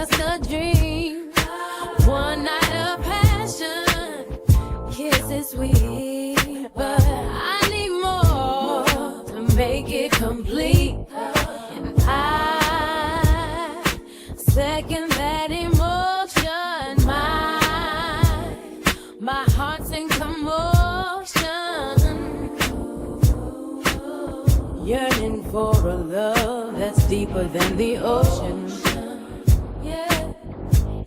just a dream. One night of passion, kisses sweet, but I need more to make it complete. And I second that emotion. My heart's in commotion, yearning for a love that's deeper than the ocean. Yeah,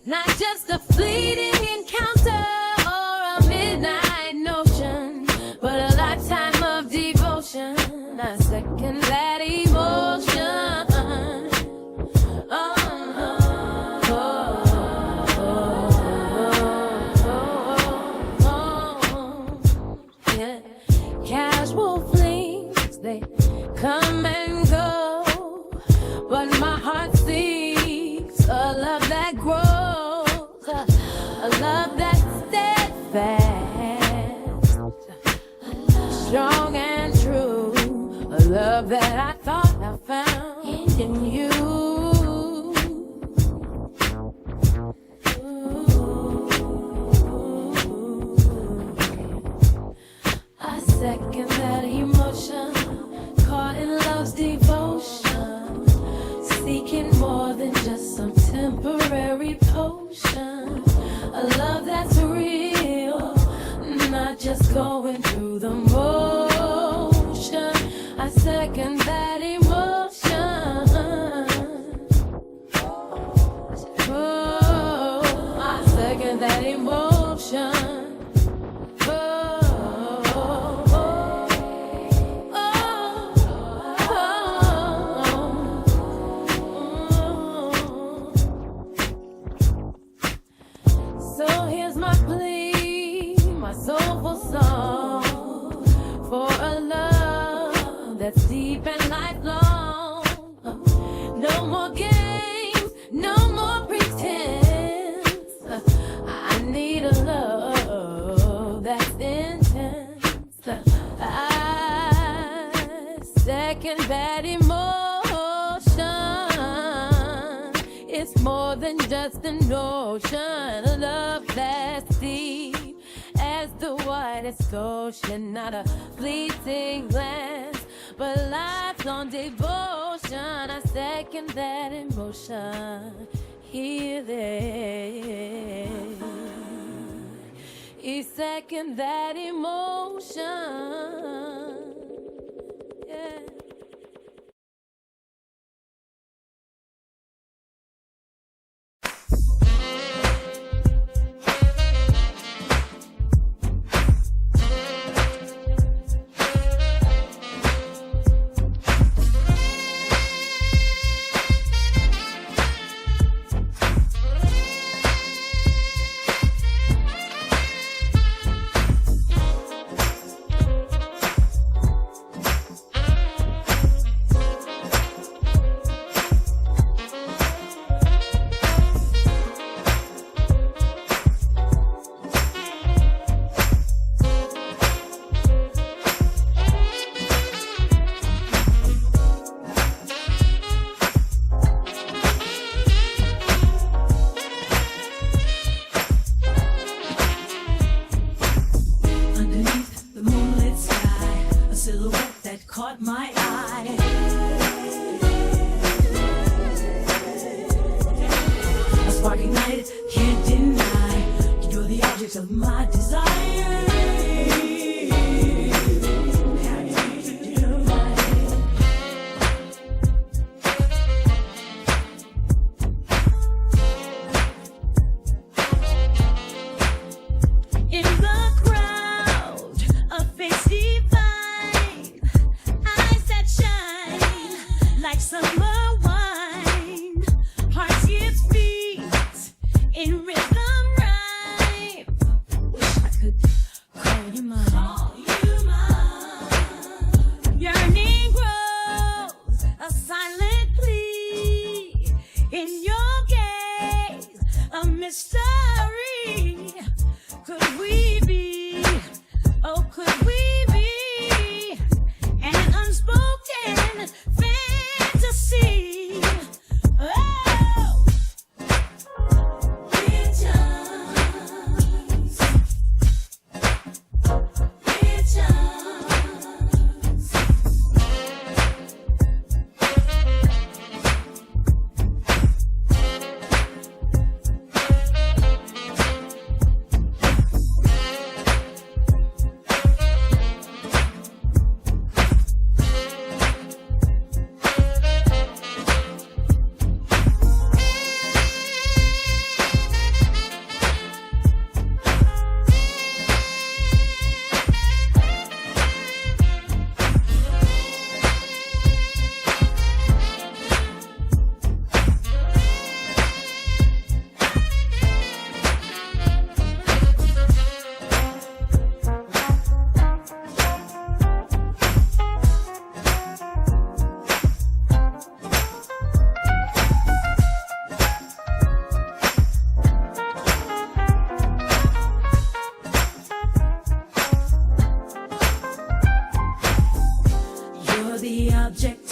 not just a fleeting encounter or a midnight notion, but a lifetime of devotion. I second that emotion. Yeah. Casual flings, they come and go, but my heart seeks a love that grows, a love that's steadfast, strong and true, a love that I thought I found in you. I second that emotion, caught in love's devotion, seeking more than just some temporary potion, a love that's real, not just going through the motion. I second that emotion. Oh, I second that emotion. So here's my plea, my soulful song, for a love that's deep and lifelong. No more games, no more pretense. I need a love that's intense. I second that emotion. It's more than just an ocean, a love that's deep as the whitest ocean, not a fleeting glance, but lifelong devotion. I second that emotion. Hear this. You second that emotion. Yeah. Caught my eye. A spark ignited, can't deny. You're the object of my desire. In the crowd, a face divine, eyes that shine like summer wine, heart skips beats in rhythm rhyme. Wish I could call you mine. Yearning grows, a silent plea in your gaze, a mystery. Could we be, oh could we be, an unspoken fantasy? Oh, subject